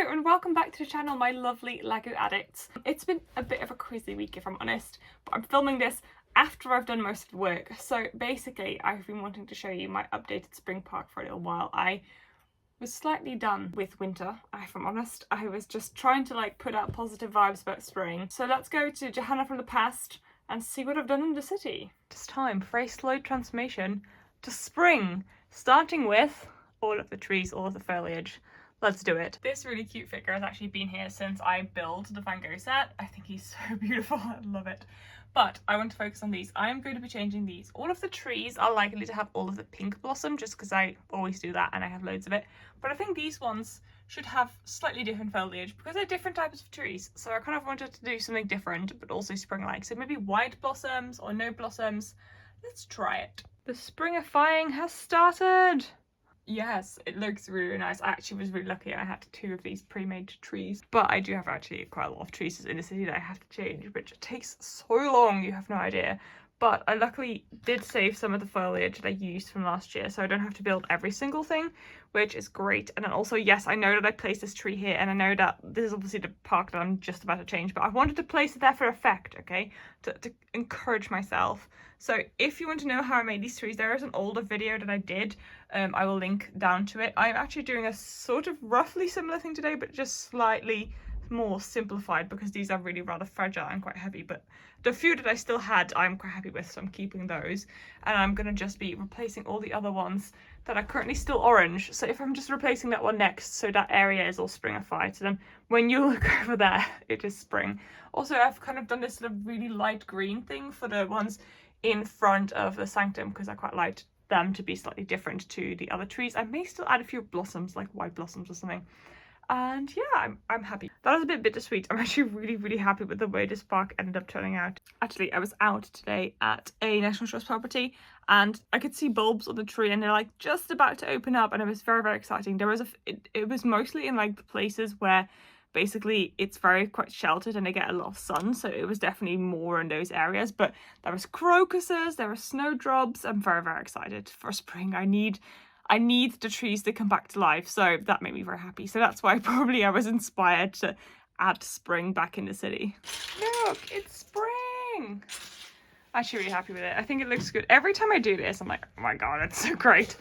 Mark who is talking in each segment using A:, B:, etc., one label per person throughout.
A: Hello and welcome back to the channel, my lovely Lego addicts. It's been a bit of a crazy week if I'm honest, but I'm filming this after I've done most of the work. So basically I've been wanting to show you my updated spring park for a little while. I was slightly done with winter, if I'm honest. I was just trying to like put out positive vibes about spring. So let's go to Johanna from the past and see what I've done in the city. It's time for a slow transformation to spring, starting with all of the trees, all of the foliage. Let's do it. This really cute figure has actually been here since I built the Van Gogh set. I think he's so beautiful, I love it. But I want to focus on these. I am going to be changing these. All of the trees are likely to have all of the pink blossom just because I always do that and I have loads of it. But I think these ones should have slightly different foliage because they're different types of trees. So I kind of wanted to do something different but also spring-like. So maybe white blossoms or no blossoms. Let's try it. The springifying has started. Yes, it looks really nice. I actually was really lucky I had 2 of these pre-made trees, but I do have actually quite a lot of trees in the city that I have to change, which takes so long, you have no idea. But I luckily did save some of the foliage that I used from last year, so I don't have to build every single thing, which is great. And then also, yes, I know that I placed this tree here, and I know that this is obviously the park that I'm just about to change, but I wanted to place it there for effect, okay? To encourage myself. So if you want to know how I made these trees, there is an older video that I did. I will link down to it. I'm actually doing a sort of roughly similar thing today, but just slightly more simplified because these are really rather fragile and quite heavy. But the few that I still had, I'm quite happy with, so I'm keeping those. And I'm going to just be replacing all the other ones that are currently still orange. So if I'm just replacing that one next, so that area is all springified. So then when you look over there, it is spring. Also, I've kind of done this sort of really light green thing for the ones in front of the sanctum because I quite liked them to be slightly different to the other trees. I may still add a few blossoms, like white blossoms or something. And yeah, I'm happy. That was a bit bittersweet. I'm actually really happy with the way this park ended up turning out. Actually, I was out today at a National Trust property and I could see bulbs on the tree and they're like just about to open up, and it was very exciting. There was it was mostly in like the places where basically it's quite sheltered and they get a lot of sun, so it was definitely more in those areas. But there was crocuses, there were snowdrops. I'm very excited for spring. I need the trees to come back to life, so that made me very happy. So that's why probably I was inspired to add spring back in the city. Look, it's spring. I'm actually really happy with it. I think it looks good. Every time I do this, I'm like, oh my god, it's so great.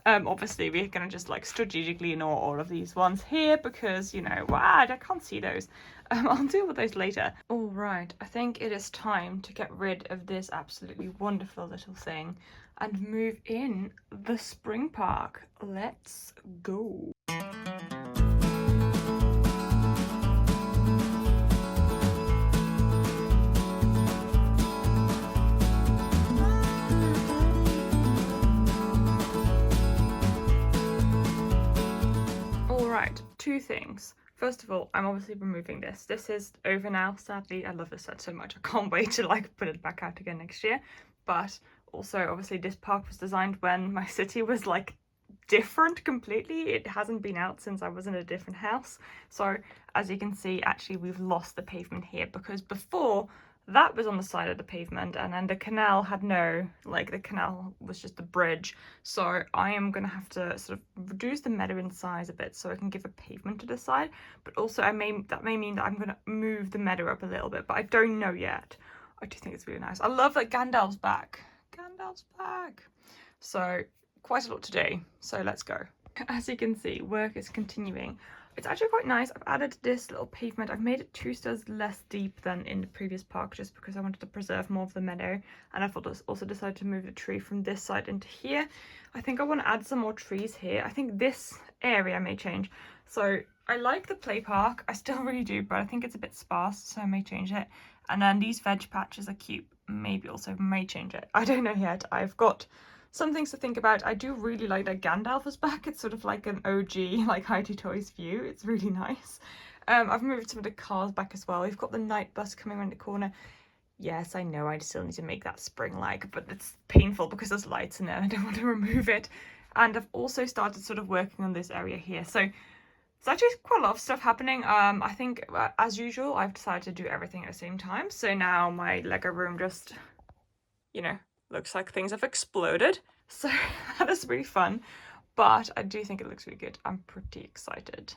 A: Obviously we're gonna just like strategically ignore all of these ones here because, you know, wow, I can't see those. I'll deal with those later. All right, I think it is time to get rid of this absolutely wonderful little thing and move in the spring park. Let's go. Right, 2 things. First of all, I'm obviously removing this. This is over now, sadly. I love this set so much. I can't wait to like put it back out again next year. But also, obviously, this park was designed when my city was like different completely. It hasn't been out since I was in a different house. So as you can see, actually, we've lost the pavement here because before that was on the side of the pavement and then the canal had no, like the canal was just a bridge. So I am going to have to sort of reduce the meadow in size a bit so I can give a pavement to the side. But also that may mean that I'm going to move the meadow up a little bit, but I don't know yet. I do think it's really nice. I love that Gandalf's back. Gandalf's back. So quite a lot to do. So let's go. As you can see, work is continuing. It's actually quite nice. I've added this little pavement. I've made it 2 stairs less deep than in the previous park just because I wanted to preserve more of the meadow. And I've also decided to move the tree from this side into here. I think I want to add some more trees here. I think this area may change. So I like the play park. I still really do, but I think it's a bit sparse, so I may change it. And then these veg patches are cute. Maybe also may change it. I don't know yet. I've got some things to think about. I do really like that Gandalf is back. It's sort of like an OG, like HighTeaToys view. It's really nice. I've moved some of the cars back as well. We've got the night bus coming around the corner. Yes, I know I still need to make that spring-like, but it's painful because there's lights in there and I don't want to remove it. And I've also started sort of working on this area here. So it's actually quite a lot of stuff happening. I think, as usual, I've decided to do everything at the same time. So now my Lego room just, you know, looks like things have exploded. So that is really fun, but I do think it looks really good. I'm pretty excited.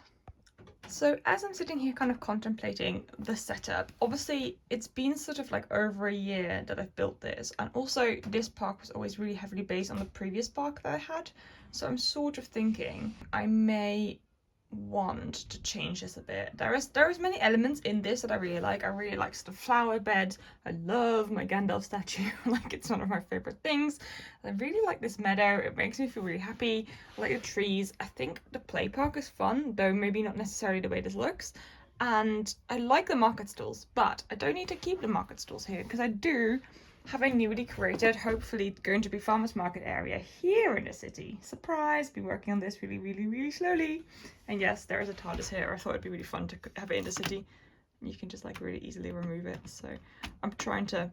A: So as I'm sitting here kind of contemplating the setup, obviously it's been sort of like over a year that I've built this, and also this park was always really heavily based on the previous park that I had. So I'm sort of thinking I may want to change this a bit. There is many elements in this that I really like. I really like sort of flower beds. I love my Gandalf statue. Like, it's one of my favorite things. I really like this meadow. It makes me feel really happy. I like the trees. I think the play park is fun, though maybe not necessarily the way this looks. And I like the market stalls, but I don't need to keep the market stalls here because I do have a newly created, hopefully going to be farmers market area here in the city. Surprise! Been working on this really slowly. And yes, there is a TARDIS here. I thought it'd be really fun to have it in the city. You can just like really easily remove it. So I'm trying to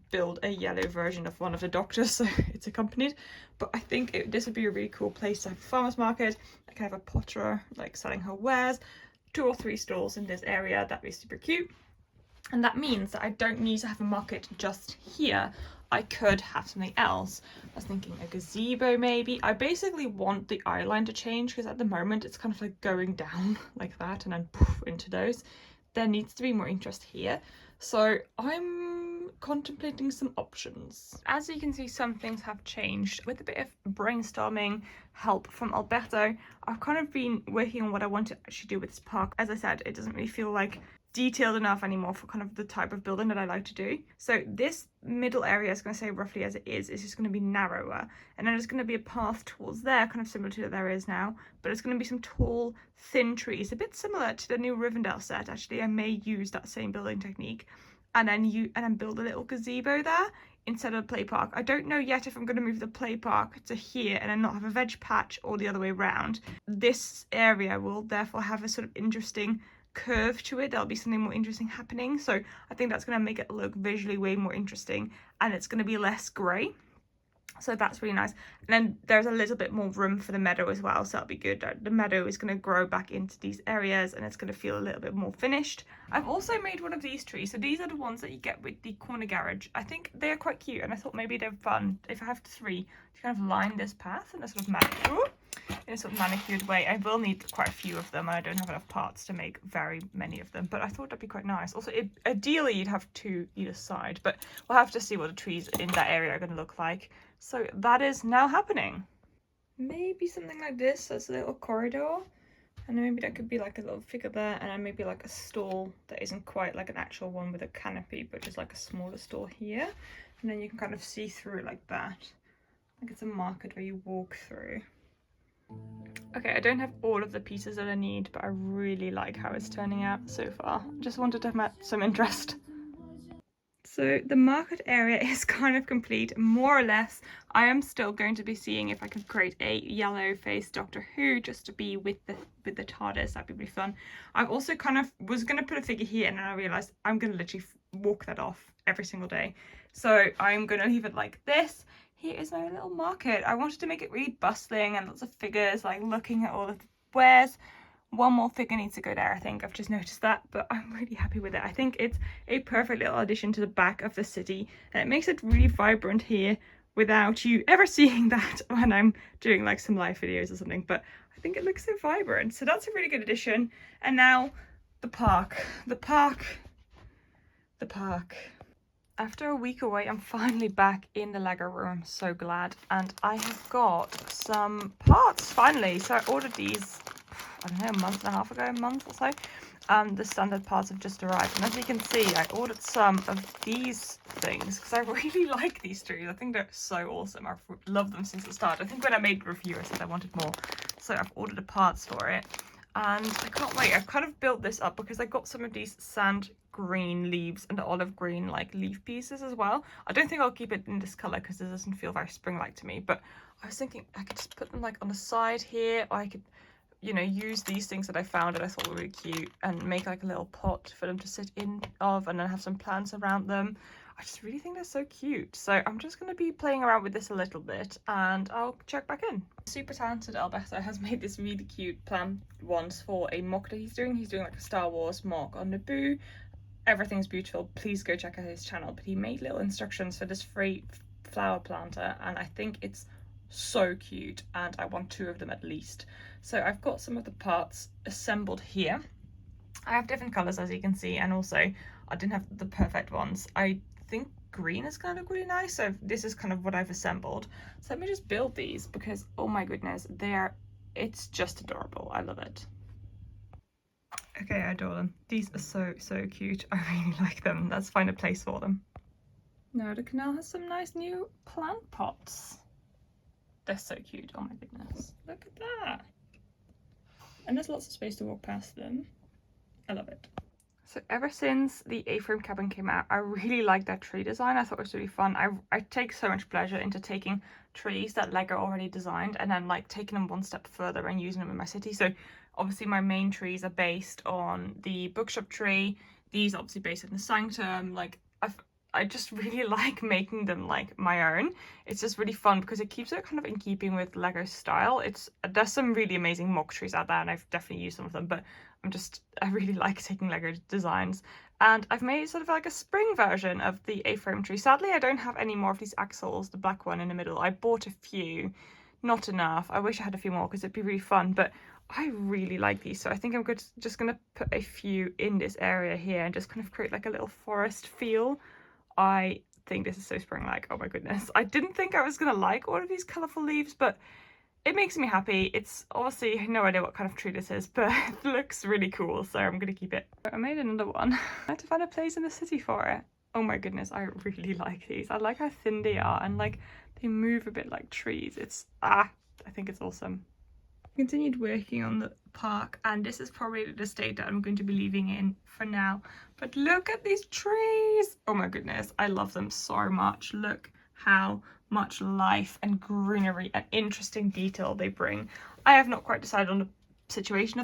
A: build a yellow version of one of the doctors, so it's accompanied. But I think this would be a really cool place to have a farmers market. I can have a potterer like selling her wares, 2 or 3 stalls in this area. That'd be super cute. And that means that I don't need to have a market just here. I could have something else. I was thinking a gazebo maybe. I basically want the eye line to change because at the moment it's kind of like going down like that and then poof into those. There needs to be more interest here. So I'm contemplating some options. As you can see, some things have changed. With a bit of brainstorming help from Alberto, I've kind of been working on what I want to actually do with this park. As I said, it doesn't really feel like detailed enough anymore for kind of the type of building that I like to do. So this middle area is going to stay roughly as it is. It's just going to be narrower, and then there's going to be a path towards there, kind of similar to what there is now, but it's going to be some tall, thin trees, a bit similar to the new Rivendell set. Actually, I may use that same building technique, and then build a little gazebo there instead of the play park. I don't know yet if I'm going to move the play park to here and then not have a veg patch, or the other way around. This area will therefore have a sort of interesting curve to it. There'll be something more interesting happening, so I think that's going to make it look visually way more interesting, and it's going to be less grey, so that's really nice. And then there's a little bit more room for the meadow as well, so that'll be good. The meadow is going to grow back into these areas and it's going to feel a little bit more finished. I've also made one of these trees, so these are the ones that you get with the corner garage. I think they're quite cute, and I thought maybe they're fun if I have 3 to kind of line this path in a sort of manicured way. I will need quite a few of them, and I don't have enough parts to make very many of them, but I thought that'd be quite nice. Also, ideally you'd have 2 either side, but we'll have to see what the trees in that area are going to look like. So that is now happening. Maybe something like this as a little corridor, and then maybe that could be like a little figure there, and then maybe like a stall that isn't quite like an actual one with a canopy, but just like a smaller stall here, and then you can kind of see through it like that. Like it's a market where you walk through. Okay, I don't have all of the pieces that I need, but I really like how it's turning out so far. Just wanted to have some interest. So the market area is kind of complete, more or less. I am still going to be seeing if I can create a yellow faced Doctor Who just to be with the TARDIS. That'd be really fun. I also kind of was going to put a figure here, and then I realised I'm going to literally walk that off every single day. So I'm going to leave it like this. Here is my little market. I wanted to make it really bustling and lots of figures, like looking at all of the wares. One more figure needs to go there, I think. I've just noticed that, but I'm really happy with it. I think it's a perfect little addition to the back of the city, and it makes it really vibrant here without you ever seeing that when I'm doing like some live videos or something. But I think it looks so vibrant, so that's a really good addition. And now the park. After a week away, I'm finally back in the Lego room. I'm so glad. And I have got some parts finally. So I ordered these, I don't know, a month and a half ago, a month or so. The standard parts have just arrived. And as you can see, I ordered some of these things because I really like these trees. I think they're so awesome. I've loved them since the start. I think when I made the review, I said I wanted more. So I've ordered the parts for it. And I can't wait. I've kind of built this up because I got some of these sand green leaves and the olive green like leaf pieces as well. I don't think I'll keep it in this color because it doesn't feel very spring-like to me, but I was thinking I could just put them like on the side here, or I could, you know, use these things that I found that I thought were really cute and make like a little pot for them to sit in of, and then have some plants around them. I just really think they're so cute. So I'm just going to be playing around with this a little bit, and I'll check back in. Super talented Alberto has made this really cute plant ones for a mock that he's doing. He's doing like a Star Wars mock on Naboo. Everything's beautiful. Please go check out his channel. But he made little instructions for this free flower planter, and I think it's so cute, and I want 2 of them at least. So I've got some of the parts assembled here. I have different colours as you can see, and also I didn't have the perfect ones. I think green is gonna look really nice, so this is kind of what I've assembled. So let me just build these because oh my goodness, it's just adorable. I love it. Okay, I adore them. These are so cute. I really like them. Let's find a place for them. Now the canal has some nice new plant pots. They're so cute. Oh my goodness. Look at that. And there's lots of space to walk past them. I love it. So ever since the A-frame cabin came out, I really liked that tree design. I thought it was really fun. I take so much pleasure into taking trees that Lego already designed and then like taking them one step further and using them in my city. So obviously my main trees are based on the bookshop tree. These are obviously based on the sanctum. Like I just really like making them like my own. It's just really fun because it keeps it kind of in keeping with Lego style. There's some really amazing mock trees out there and I've definitely used some of them, but I really like taking Lego designs. And I've made sort of like a spring version of the A-frame tree. Sadly, I don't have any more of these axles, the black one in the middle. I bought a few, not enough. I wish I had a few more because it'd be really fun, but I really like these. So I think I'm just gonna put a few in this area here and just kind of create like a little forest feel. I think this is so spring-like. Oh my goodness. I didn't think I was gonna like all of these colourful leaves, but it makes me happy. It's obviously no idea what kind of tree this is, but it looks really cool, so I'm gonna keep it. I made another one. I had to find a place in the city for it. Oh my goodness, I really like these. I like how thin they are and like they move a bit like trees. I think it's awesome. Continued working on the park, and this is probably the state that I'm going to be leaving in for now. But look at these trees. Oh my goodness, I love them so much. Look how much life and greenery and interesting detail they bring. I have not quite decided on the placing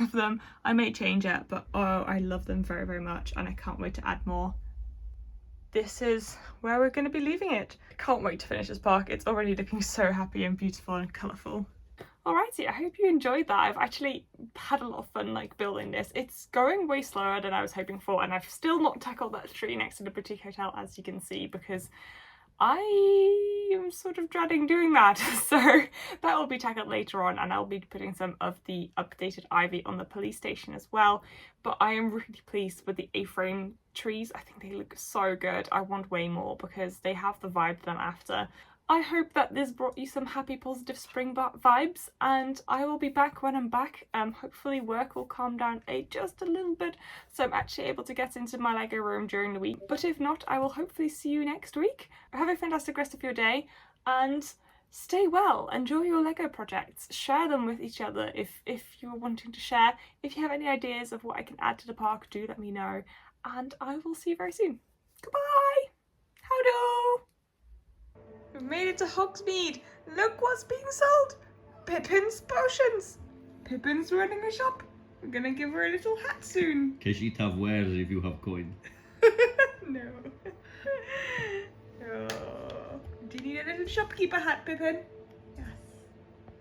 A: of them. I may change it, but oh, I love them very much and I can't wait to add more. This is where we're going to be leaving it. I can't wait to finish this park. It's already looking so happy and beautiful and colourful. Alrighty, I hope you enjoyed that. I've actually had a lot of fun like building this. It's going way slower than I was hoping for, and I've still not tackled that tree next to the boutique hotel, as you can see, because I am sort of dreading doing that. So that will be tackled later on, and I'll be putting some of the updated ivy on the police station as well. But I am really pleased with the A-frame trees. I think they look so good. I want way more because they have the vibe that I'm after. I hope that this brought you some happy, positive spring vibes, and I will be back when I'm back. Hopefully work will calm down just a little bit, so I'm actually able to get into my Lego room during the week. But if not, I will hopefully see you next week. Have a fantastic rest of your day, and stay well. Enjoy your Lego projects. Share them with each other if you're wanting to share. If you have any ideas of what I can add to the park, do let me know, and I will see you very soon. Goodbye! Howdo! We've made it to Hogsmeade. Look what's being sold. Pippin's potions. Pippin's running a shop. We're gonna give her a little hat soon.
B: Can she have wares if you have coin?
A: No. Oh. Do you need a little shopkeeper hat, Pippin?